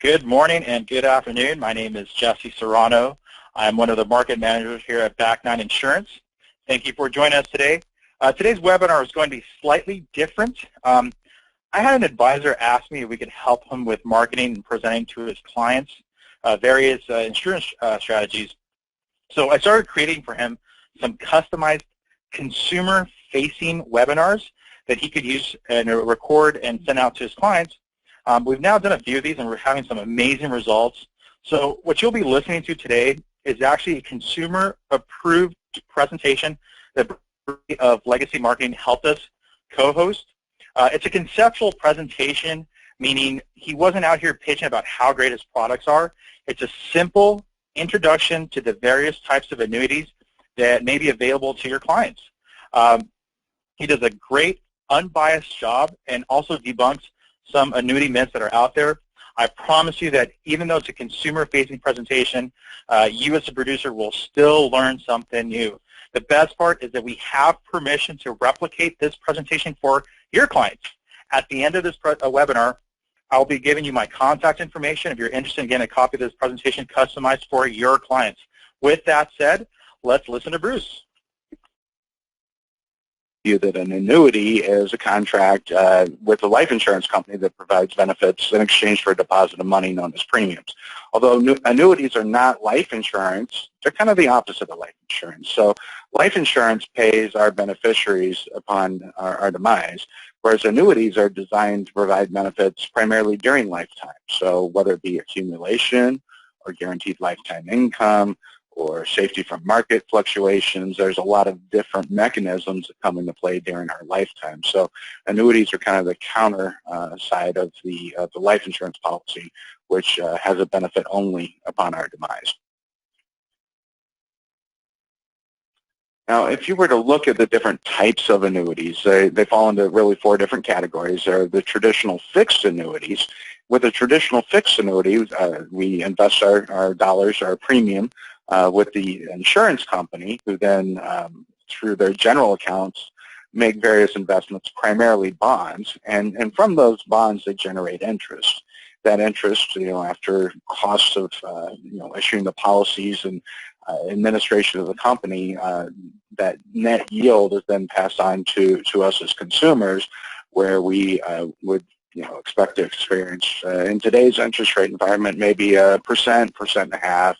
Good morning and good afternoon. My name is Jesse Serrano. I'm one of the market managers here at BackNine Insurance. Thank you for joining us today. Today's webinar is going to be slightly different. I had an advisor ask me if we could help him with marketing and presenting to his clients various insurance strategies. So I started creating for him some customized consumer-facing webinars that he could use and record and send out to his clients. We've now done a few of these, and we're having some amazing results. So what you'll be listening to today is actually a consumer-approved presentation that of Legacy Marketing helped us co-host. It's a conceptual presentation, meaning he wasn't out here pitching about how great his products are. It's a simple introduction to the various types of annuities that may be available to your clients. He does a great, unbiased job and also debunks some annuity myths that are out there. I promise you that even though it's a consumer-facing presentation, you as a producer will still learn something new. The best part is that we have permission to replicate this presentation for your clients. At the end of this webinar, I'll be giving you my contact information if you're interested in getting a copy of this presentation customized for your clients. With that said, let's listen to Bruce. That an annuity is a contract with a life insurance company that provides benefits in exchange for a deposit of money known as premiums. Although annuities are not life insurance, they're kind of the opposite of life insurance. So life insurance pays our beneficiaries upon our demise, whereas annuities are designed to provide benefits primarily during lifetime. So whether it be accumulation or guaranteed lifetime income, or safety from market fluctuations, there's a lot of different mechanisms that come into play during our lifetime. So annuities are kind of the counter side of the life insurance policy, which has a benefit only upon our demise. Now, if you were to look at the different types of annuities, they fall into really 4 different categories. There are the traditional fixed annuities. With a traditional fixed annuity, we invest our dollars, our premium, with the insurance company, who then, through their general accounts, make various investments, primarily bonds, and from those bonds they generate interest. That interest, after costs of, issuing the policies and administration of the company, that net yield is then passed on to us as consumers, where we would expect to experience in today's interest rate environment maybe 1%, 1.5%.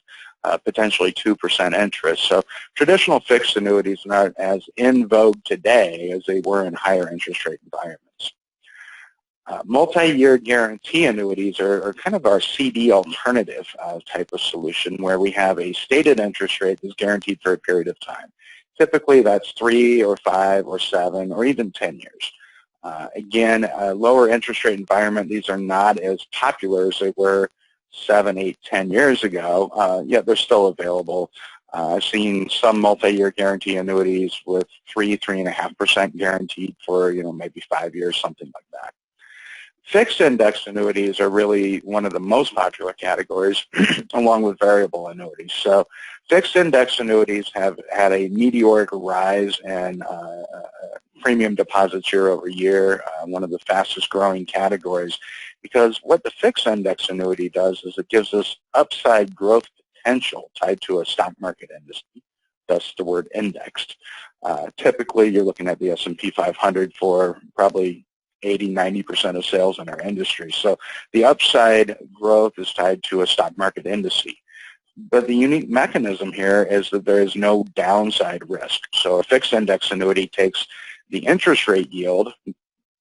Potentially 2% interest. So traditional fixed annuities are not as in vogue today as they were in higher interest rate environments. Multi-year guarantee annuities are kind of our CD alternative type of solution, where we have a stated interest rate that's guaranteed for a period of time. Typically that's 3 or 5 or 7 or even 10 years. Again, a lower interest rate environment, these are not as popular as they were 7, 8, 10 years ago, yet they're still available. I've seen some multi-year guarantee annuities with 3.5% guaranteed for, maybe 5 years, something like that. Fixed index annuities are really one of the most popular categories, along with variable annuities. So fixed index annuities have had a meteoric rise in premium deposits year over year, one of the fastest growing categories, because what the fixed index annuity does is it gives us upside growth potential tied to a stock market industry, thus the word indexed. Typically, you're looking at the S&P 500 for probably 80–90% of sales in our industry. So the upside growth is tied to a stock market indice. But the unique mechanism here is that there is no downside risk. So a fixed index annuity takes the interest rate yield,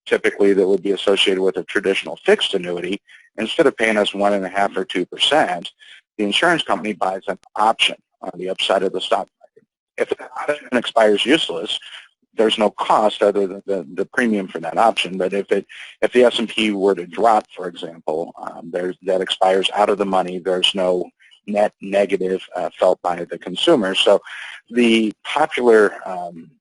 typically that would be associated with a traditional fixed annuity. Instead of paying us 1.5 or 2%, the insurance company buys an option on the upside of the stock market. If the option expires useless, there's no cost other than the premium for that option. But if the S&P were to drop, for example, that expires out of the money. There's no net negative felt by the consumer. So the popular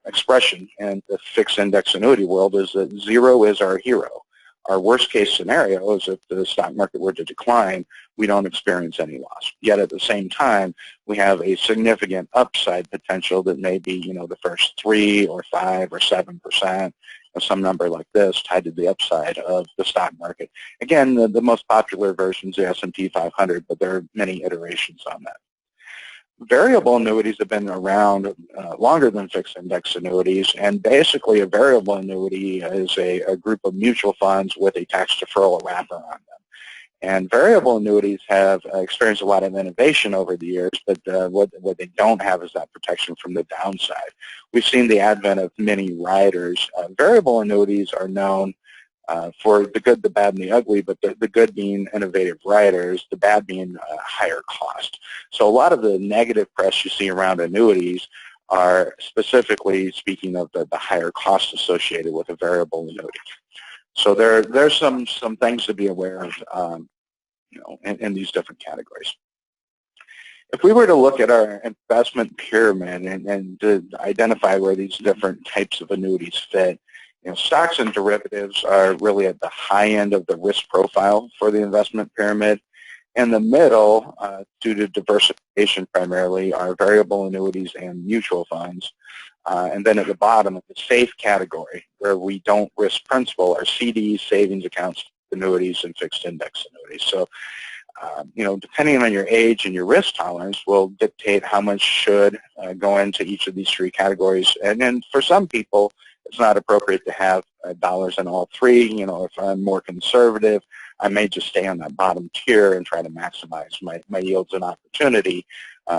expression in the fixed index annuity world is that zero is our hero. Our worst case scenario is if the stock market were to decline, we don't experience any loss. Yet at the same time, we have a significant upside potential that may be, the first 3 or 5 or 7%, some number like this tied to the upside of the stock market. Again, the most popular version is the S&P 500, but there are many iterations on that. Variable annuities have been around longer than fixed index annuities, and basically a variable annuity is a group of mutual funds with a tax deferral wrapper on them. And variable annuities have experienced a lot of innovation over the years, but what they don't have is that protection from the downside. We've seen the advent of many riders. Variable annuities are known for the good, the bad, and the ugly, but the good being innovative riders, the bad being higher cost. So a lot of the negative press you see around annuities are specifically speaking of the higher cost associated with a variable annuity. So there's some things to be aware of, in these different categories. If we were to look at our investment pyramid and to identify where these different types of annuities fit, stocks and derivatives are really at the high end of the risk profile for the investment pyramid. In the middle, due to diversification primarily, are variable annuities and mutual funds. And then at the bottom, of the safe category, where we don't risk principal, are CDs, savings accounts, annuities, and fixed index annuities. So, depending on your age and your risk tolerance will dictate how much should go into each of these three categories. And then for some people, it's not appropriate to have dollars in all three. If I'm more conservative, I may just stay on that bottom tier and try to maximize my yields and opportunity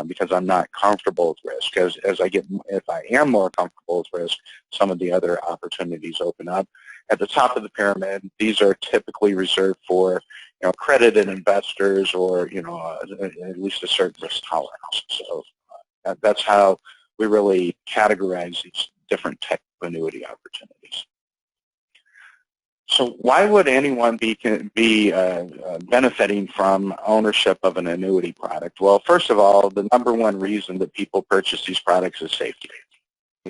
because I'm not comfortable with risk. If I am more comfortable with risk, some of the other opportunities open up. At the top of the pyramid, these are typically reserved for accredited investors or at least a certain risk tolerance. So that's how we really categorize these different types of annuity opportunities. So why would anyone be benefiting from ownership of an annuity product? Well, first of all, the number one reason that people purchase these products is safety.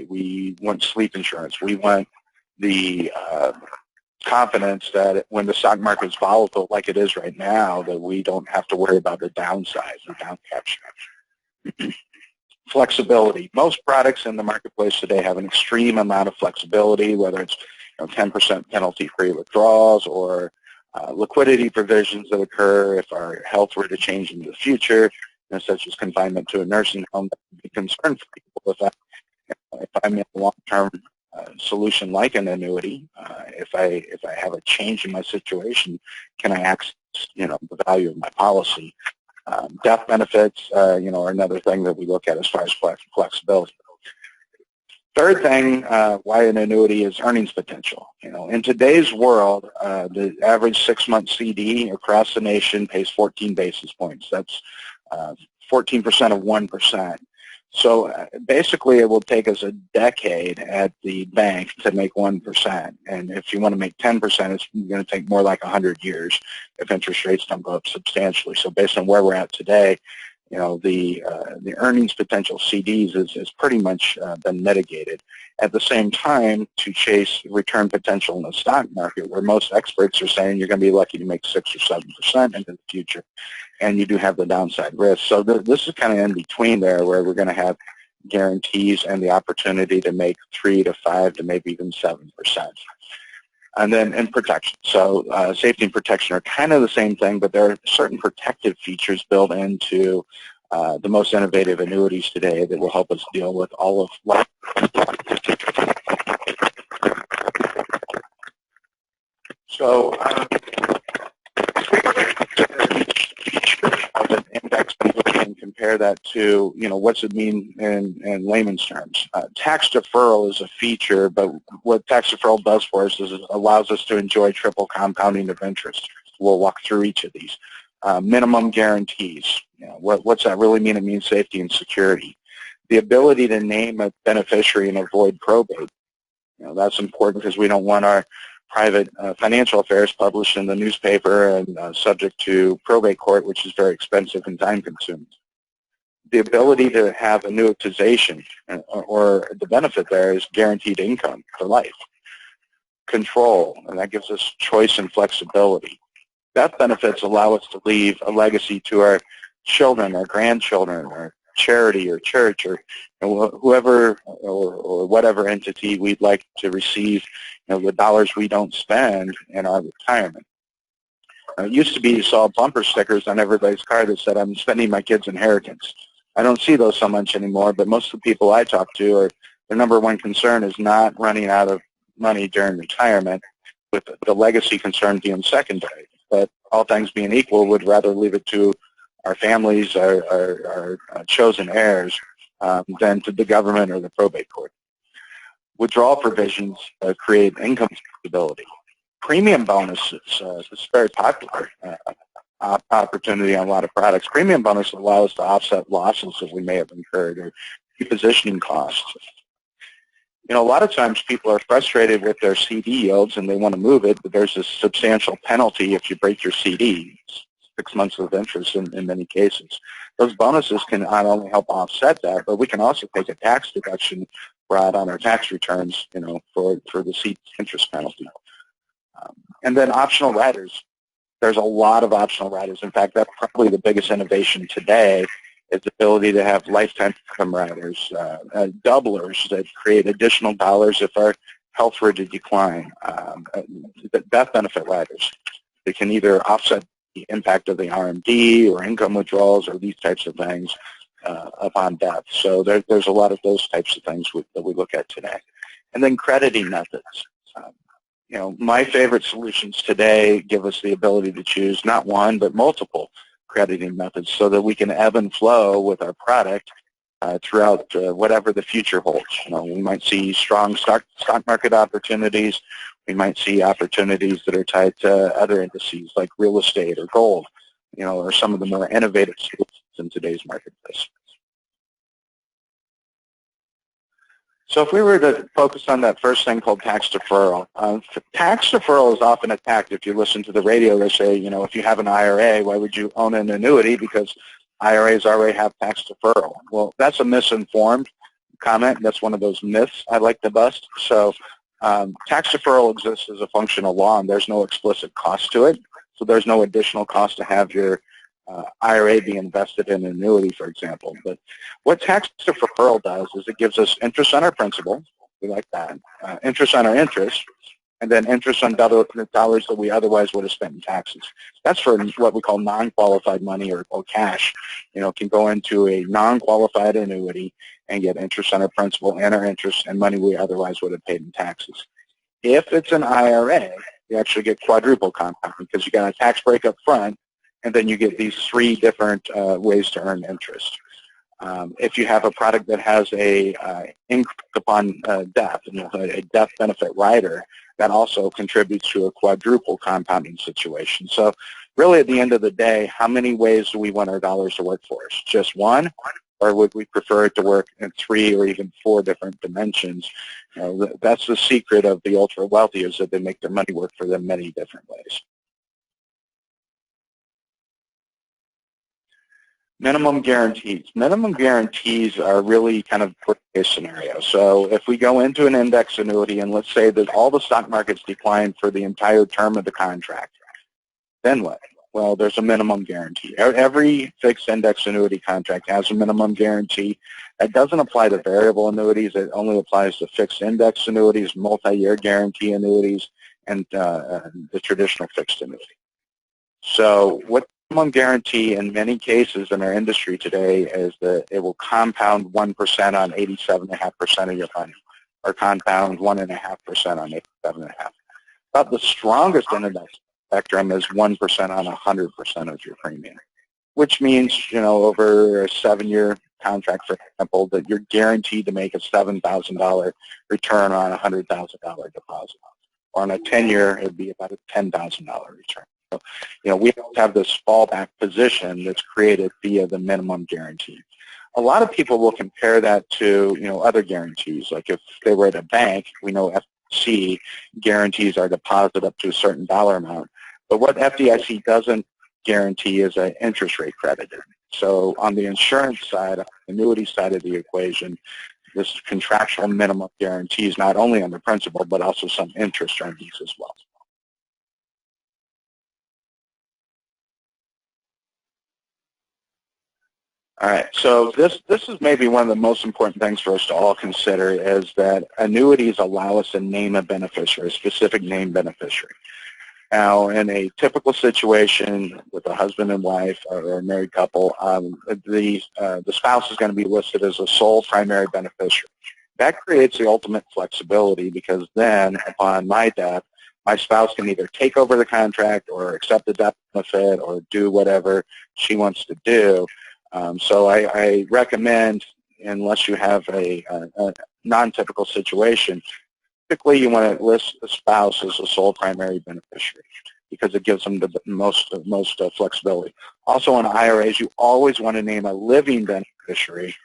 We want sleep insurance. We want the confidence that when the stock market is volatile like it is right now, that we don't have to worry about the downside, the down capture. Flexibility. Most products in the marketplace today have an extreme amount of flexibility, whether it's 10% penalty-free withdrawals or liquidity provisions that occur if our health were to change in the future, such as confinement to a nursing home. That would be a concern for people. If I'm in a long-term solution like an annuity, if I have a change in my situation, can I access the value of my policy? Death benefits, are another thing that we look at as far as flexibility. Third thing, why an annuity is earnings potential. In today's world, the average 6-month CD across the nation pays 14 basis points. That's 14% of 1%. So basically, it will take us a decade at the bank to make 1%. And if you want to make 10%, it's going to take more like 100 years if interest rates don't go up substantially. So based on where we're at today, the earnings potential CDs is pretty much been mitigated. At the same time, to chase return potential in the stock market, where most experts are saying you're going to be lucky to make 6 or 7% into the future, and you do have the downside risk. So this is kind of in between there, where we're going to have guarantees and the opportunity to make 3 to 5 to maybe even 7%. And then in protection. So safety and protection are kind of the same thing, but there are certain protective features built into the most innovative annuities today that will help us deal with all of life. So of an index annuity and compare that to, what's it mean in layman's terms. Tax deferral is a feature, but what tax deferral does for us is it allows us to enjoy triple compounding of interest. We'll walk through each of these. Minimum guarantees. What's that really mean? It means safety and security. The ability to name a beneficiary and avoid probate. That's important because we don't want our private financial affairs published in the newspaper and subject to probate court, which is very expensive and time-consuming. The ability to have annuitization, or the benefit there is guaranteed income for life. Control, and that gives us choice and flexibility. Death benefits allow us to leave a legacy to our children, our grandchildren, our charity or church or whoever or whatever entity we'd like to receive the dollars we don't spend in our retirement. It used to be you saw bumper stickers on everybody's car that said, "I'm spending my kids' inheritance." I don't see those so much anymore, but most of the people I talk to are their number one concern is not running out of money during retirement, with the legacy concern being secondary. But all things being equal, would rather leave it to our families, our chosen heirs, than to the government or the probate court. Withdrawal provisions create income stability. Premium bonuses is very popular opportunity on a lot of products. Premium bonus allows us to offset losses that we may have incurred or repositioning costs. A lot of times people are frustrated with their CD yields and they want to move it, but there's a substantial penalty if you break your CD, 6 months of interest in many cases. Those bonuses can not only help offset that, but we can also take a tax deduction brought on our tax returns, for the CD interest penalty. And then optional riders. There's a lot of optional riders. In fact, that's probably the biggest innovation today is the ability to have lifetime income riders, doublers that create additional dollars if our health were to decline, death benefit riders. They can either offset the impact of the RMD or income withdrawals or these types of things upon death. So there's a lot of those types of things that we look at today. And then crediting methods. My favorite solutions today give us the ability to choose not one, but multiple crediting methods so that we can ebb and flow with our product throughout whatever the future holds. We might see strong stock market opportunities. We might see opportunities that are tied to other indices like real estate or gold, or some of the more innovative solutions in today's marketplace. So if we were to focus on that first thing called tax deferral, tax deferral is often attacked. If you listen to the radio, they say, if you have an IRA, why would you own an annuity? Because IRAs already have tax deferral. Well, that's a misinformed comment. That's one of those myths I like to bust. So tax deferral exists as a function of law, and there's no explicit cost to it. So there's no additional cost to have your IRA be invested in an annuity, for example. But what tax deferral does is it gives us interest on our principal. We like that. Interest on our interest, and then interest on dollars that we otherwise would have spent in taxes. That's for what we call non-qualified money or cash. Can go into a non-qualified annuity and get interest on our principal and our interest and money we otherwise would have paid in taxes. If it's an IRA, you actually get quadruple compounding because you got a tax break up front, and then you get these 3 different ways to earn interest. If you have a product that has a increase upon death, a death benefit rider, that also contributes to a quadruple compounding situation. So really at the end of the day, how many ways do we want our dollars to work for us? Just one? Or would we prefer it to work in 3 or even 4 different dimensions? That's the secret of the ultra wealthy, is that they make their money work for them many different ways. Minimum guarantees. Minimum guarantees are really kind of worst-case scenario. So if we go into an index annuity and let's say that all the stock markets decline for the entire term of the contract, then what? Well, there's a minimum guarantee. Every fixed index annuity contract has a minimum guarantee. That doesn't apply to variable annuities. It only applies to fixed index annuities, multi-year guarantee annuities, and the traditional fixed annuity. So what minimum guarantee in many cases in our industry today is that it will compound 1% on 87.5% of your money, or compound 1.5% on 87.5%. About the strongest end of that spectrum is 1% on 100% of your premium, which means, over a 7-year contract, for example, that you're guaranteed to make a $7,000 return on a $100,000 deposit. Or on a 10-year, it would be about a $10,000 return. So, we have this fallback position that's created via the minimum guarantee. A lot of people will compare that to, other guarantees. Like if they were at a bank, we know FDIC guarantees our deposit up to a certain dollar amount. But what FDIC doesn't guarantee is an interest rate credited. So on the insurance side, on the annuity side of the equation, this contractual minimum guarantees not only on the principal, but also some interest earnings as well. All right, so this is maybe one of the most important things for us to all consider, is that annuities allow us to name a beneficiary, a specific named beneficiary. Now, in a typical situation with a husband and wife or a married couple, the spouse is going to be listed as a sole primary beneficiary. That creates the ultimate flexibility, because then, upon my death, my spouse can either take over the contract or accept the death benefit or do whatever she wants to do. So I recommend, unless you have a non-typical situation, typically you want to list the spouse as a sole primary beneficiary, because it gives them the most flexibility. Also, in IRAs, you always want to name a living beneficiary,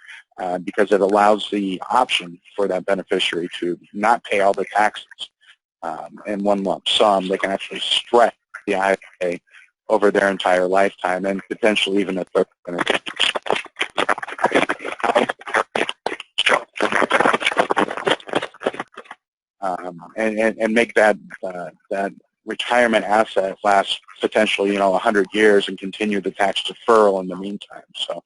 because it allows the option for that beneficiary to not pay all the taxes in one lump sum. They can actually stretch the IRA over their entire lifetime, and potentially even a third beneficiary. And make that retirement asset last potentially 100 years and continue the tax deferral in the meantime. So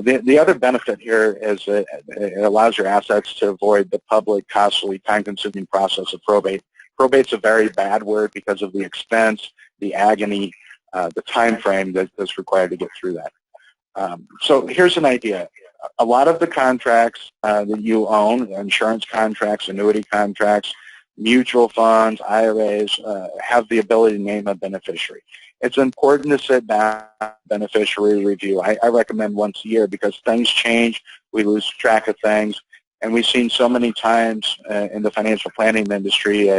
the other benefit here is that it allows your assets to avoid the public, costly, time-consuming process of probate. Probate's a very bad word because of the expense, the agony, the time frame that's required to get through that. So here's an idea. A lot of the contracts that you own, insurance contracts, annuity contracts, mutual funds, IRAs, have the ability to name a beneficiary. It's important to sit down, beneficiary review. I recommend once a year, because things change, we lose track of things, and we've seen so many times in the financial planning industry,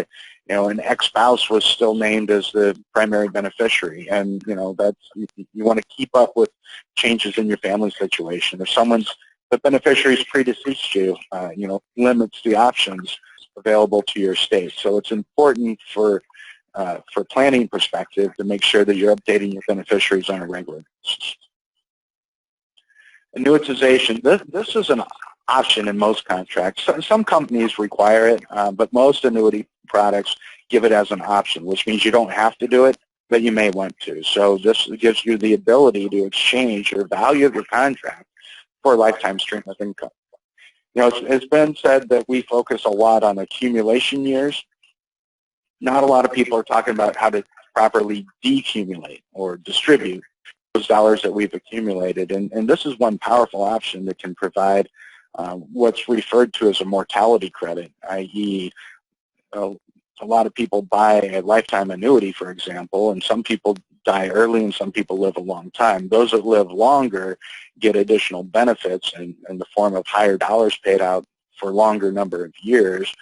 an ex-spouse was still named as the primary beneficiary, and that's, you want to keep up with changes in your family situation. If the beneficiary's predeceased you, limits the options available to your estate. So it's important for planning perspective to make sure that you're updating your beneficiaries on a regular basis. Annuitization, this is an option in most contracts. Some companies require it, but most annuity products give it as an option, which means you don't have to do it, but you may want to. So this gives you the ability to exchange your value of your contract for a lifetime stream of income. It's been said that we focus a lot on accumulation years. Not a lot of people are talking about how to properly decumulate or distribute those dollars that we've accumulated. And this is one powerful option that can provide what's referred to as a mortality credit, i.e., a lot of people buy a lifetime annuity, for example, and some people die early and some people live a long time. Those that live longer get additional benefits in the form of higher dollars paid out for a longer number of years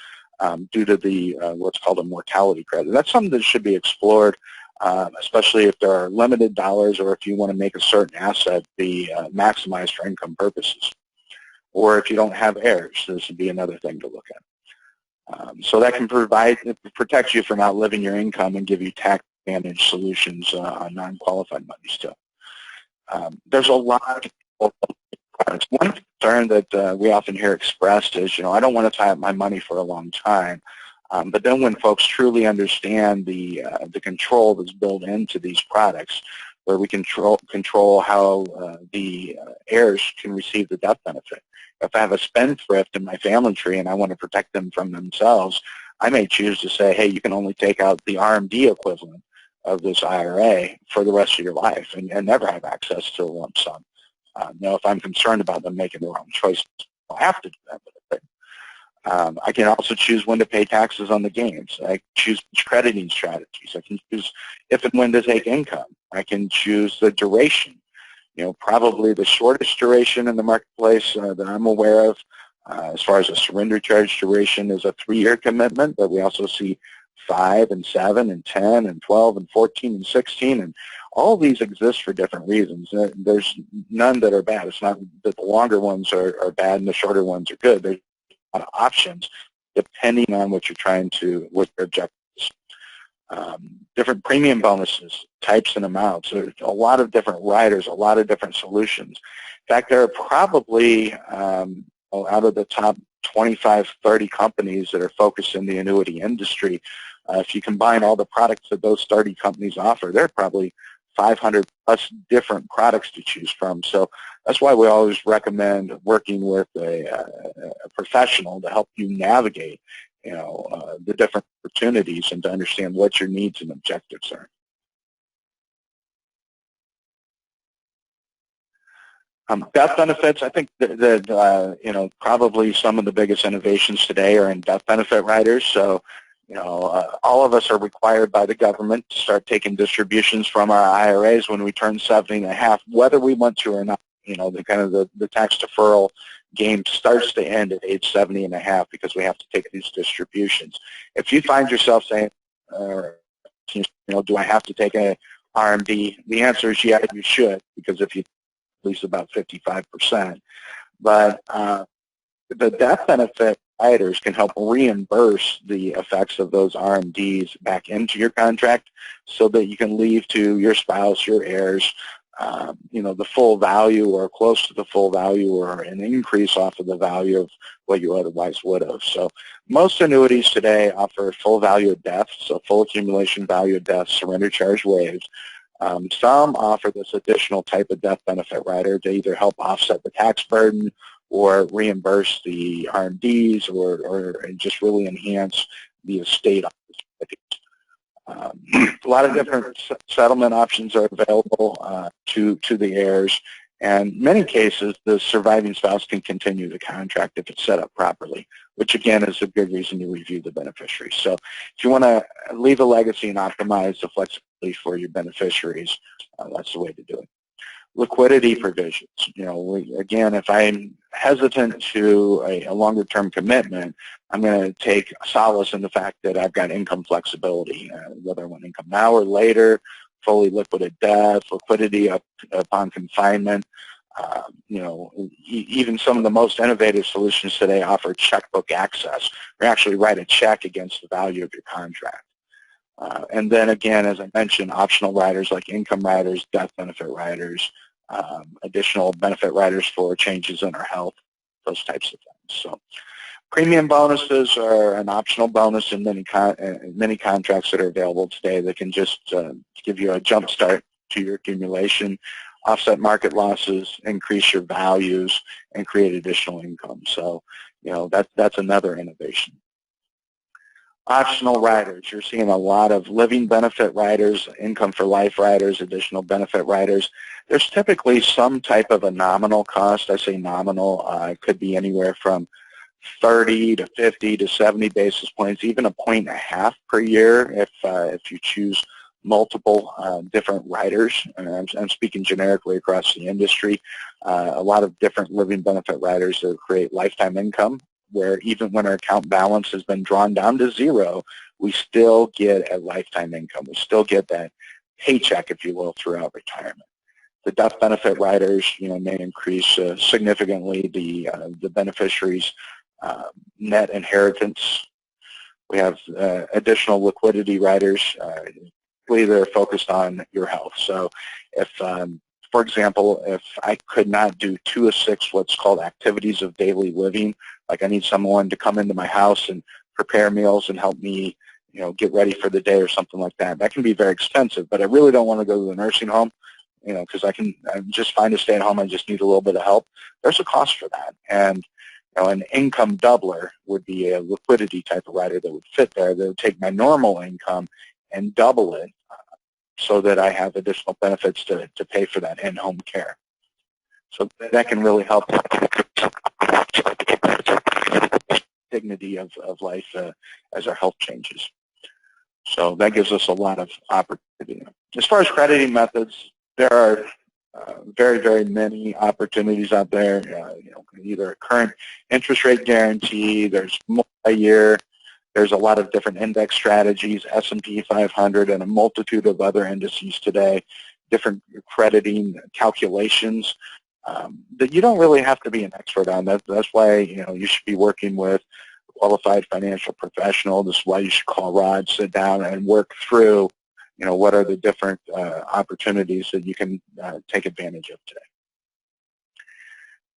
due to the what's called a mortality credit. That's something that should be explored, especially if there are limited dollars, or if you want to make a certain asset be maximized for income purposes. Or if you don't have heirs, this would be another thing to look at. So that can protect you from outliving your income and give you tax advantage solutions on non-qualified monies too. There's a lot of products. One concern that we often hear expressed is, I don't want to tie up my money for a long time. But then when folks truly understand the control that's built into these products, where we control how the heirs can receive the death benefit. If I have a spendthrift in my family tree and I want to protect them from themselves, I may choose to say, hey, you can only take out the RMD equivalent of this IRA for the rest of your life and never have access to a lump sum. If I'm concerned about them making the wrong choices, I'll have to do that. I can also choose when to pay taxes on the gains. I can choose crediting strategies. I can choose if and when to take income. I can choose the duration. Probably the shortest duration in the marketplace that I'm aware of, as far as a surrender charge duration, is a 3-year commitment, but we also see 5 and 7 and 10 and 12 and 14 and 16, and all these exist for different reasons. There's none that are bad. It's not that the longer ones are bad and the shorter ones are good. There's a lot of options depending on what you're trying to, what your objective is. Different premium bonuses, types and amounts. There's a lot of different riders, a lot of different solutions. In fact, there are probably, out of the top 25, 30 companies that are focused in the annuity industry, if you combine all the products that those 30 companies offer, there are probably 500 plus different products to choose from. So that's why we always recommend working with a professional to help you navigate, the different opportunities and to understand what your needs and objectives are. Death benefits, I think that probably some of the biggest innovations today are in death benefit riders. So, all of us are required by the government to start taking distributions from our IRAs when we turn 70 and a half, whether we want to or not. The tax deferral game starts to end at age 70 and a half because we have to take these distributions. If you find yourself saying, do I have to take a RMD? The answer is yeah, you should, because if you at least about 55%. But the death benefit riders can help reimburse the effects of those RMDs back into your contract so that you can leave to your spouse, your heirs, the full value or close to the full value or an increase off of the value of what you otherwise would have. So most annuities today offer full value of death, so full accumulation value of death, surrender charge waived. Some offer this additional type of death benefit rider to either help offset the tax burden or reimburse the RMDs or just really enhance the estate. A lot of different settlement options are available to the heirs, and in many cases the surviving spouse can continue the contract if it's set up properly, which again is a good reason to review the beneficiary. So if you want to leave a legacy and optimize the flexibility for your beneficiaries, that's the way to do it. Liquidity provisions. Again, if I'm hesitant to a longer-term commitment, I'm going to take solace in the fact that I've got income flexibility, whether I want income now or later, fully liquid death, liquidity upon confinement. Even some of the most innovative solutions today offer checkbook access, or actually write a check against the value of your contract. And then again, as I mentioned, optional riders like income riders, death benefit riders, additional benefit riders for changes in our health, those types of things. So premium bonuses are an optional bonus in many contracts that are available today that can just give you a jump start to your accumulation, offset market losses, increase your values, and create additional income. So, that's another innovation. Optional riders. You're seeing a lot of living benefit riders, income for life riders, additional benefit riders. There's typically some type of a nominal cost. I say nominal. It could be anywhere from 30 to 50 to 70 basis points, even 1.5 points per year if you choose multiple different riders. And I'm speaking generically across the industry. A lot of different living benefit riders that create lifetime income, where even when our account balance has been drawn down to zero, we still get a lifetime income. We still get that paycheck, if you will, throughout retirement. The death benefit riders, may increase significantly the beneficiary's net inheritance. We have additional liquidity riders. They're focused on your health. So if for example, if I could not do 2 of 6 what's called activities of daily living, like I need someone to come into my house and prepare meals and help me, get ready for the day or something like that. That can be very expensive, but I really don't want to go to the nursing home, because I'm just fine to stay at home. I just need a little bit of help. There's a cost for that. And an income doubler would be a liquidity type of rider that would fit there. That would take my normal income and double it, so that I have additional benefits to pay for that in-home care. So that can really help dignity of life as our health changes. So that gives us a lot of opportunity. As far as crediting methods, there are very, very many opportunities out there. Either a current interest rate guarantee, there's multi-year, there's a lot of different index strategies, S&P 500, and a multitude of other indices today, different crediting calculations that you don't really have to be an expert on. That's why you should be working with a qualified financial professional. This is why you should call Rod, sit down, and work through what are the different opportunities that you can take advantage of today.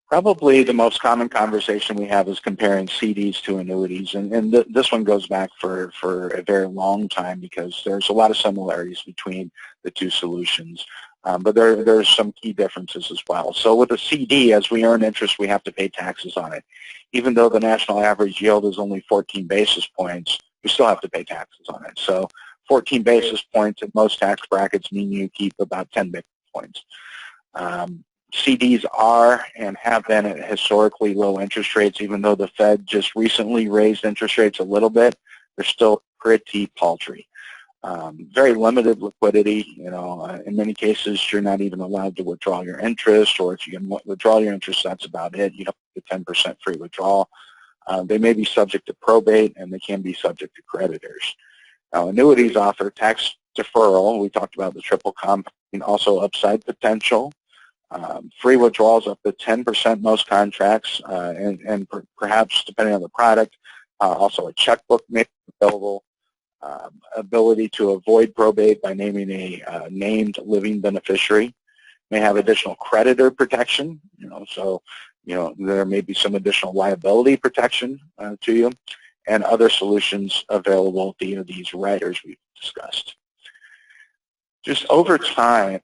Probably the most common conversation we have is comparing CDs to annuities, and this one goes back for a very long time because there's a lot of similarities between the two solutions, but there's some key differences as well. So with a CD, as we earn interest, we have to pay taxes on it. Even though the national average yield is only 14 basis points, we still have to pay taxes on it. So 14 basis points in most tax brackets mean you keep about 10 basis points. CDs are and have been at historically low interest rates. Even though the Fed just recently raised interest rates a little bit, they're still pretty paltry. Very limited liquidity. In many cases, you're not even allowed to withdraw your interest, or if you can withdraw your interest, that's about it. You have the 10% free withdrawal. They may be subject to probate, and they can be subject to creditors. Now, annuities offer tax deferral. We talked about the triple compounding, also upside potential. Free withdrawals up to 10% most contracts, and perhaps depending on the product, also a checkbook may be available. Ability to avoid probate by naming a named living beneficiary. May have additional creditor protection, so there may be some additional liability protection to you, and other solutions available via these riders we've discussed. Just over time,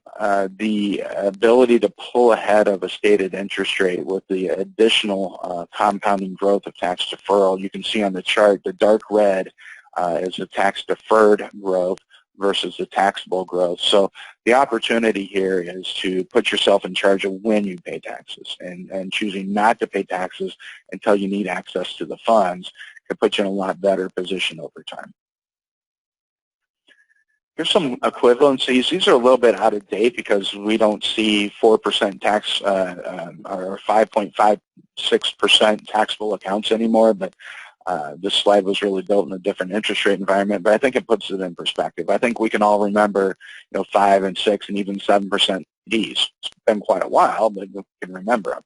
the ability to pull ahead of a stated interest rate with the additional compounding growth of tax deferral, you can see on the chart the dark red is the tax deferred growth versus the taxable growth. So the opportunity here is to put yourself in charge of when you pay taxes, and choosing not to pay taxes until you need access to the funds can put you in a lot better position over time. Here's some equivalencies. These are a little bit out of date because we don't see 4% tax or 5.56% taxable accounts anymore, but this slide was really built in a different interest rate environment, but I think it puts it in perspective. I think we can all remember 5 and 6 and even 7% CDs. It's been quite a while, but we can remember them.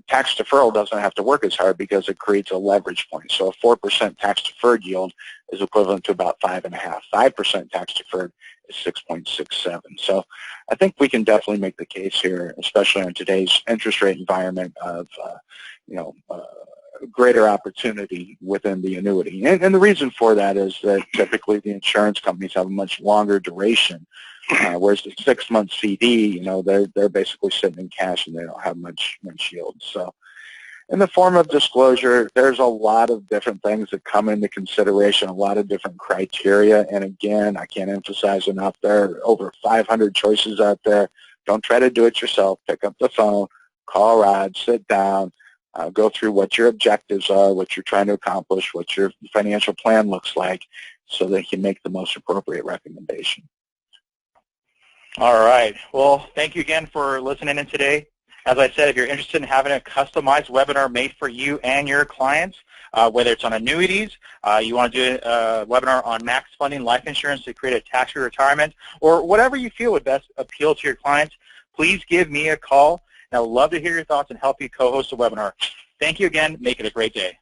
Tax deferral doesn't have to work as hard because it creates a leverage point. So a 4% tax deferred yield is equivalent to about 5.5. 5% tax deferred is 6.67. So I think we can definitely make the case here, especially in today's interest rate environment, of greater opportunity within the annuity. And the reason for that is that typically the insurance companies have a much longer duration, whereas the 6-month CD, they're basically sitting in cash and they don't have much yield. So in the form of disclosure, there's a lot of different things that come into consideration, a lot of different criteria. And again, I can't emphasize enough, there are over 500 choices out there. Don't try to do it yourself. Pick up the phone, call Rod, sit down, go through what your objectives are, what you're trying to accomplish, what your financial plan looks like, so they can make the most appropriate recommendation. All right. Well, thank you again for listening in today. As I said, if you're interested in having a customized webinar made for you and your clients, whether it's on annuities, you want to do a webinar on max funding life insurance to create a tax-free retirement, or whatever you feel would best appeal to your clients, please give me a call. And I'd love to hear your thoughts and help you co-host a webinar. Thank you again. Make it a great day.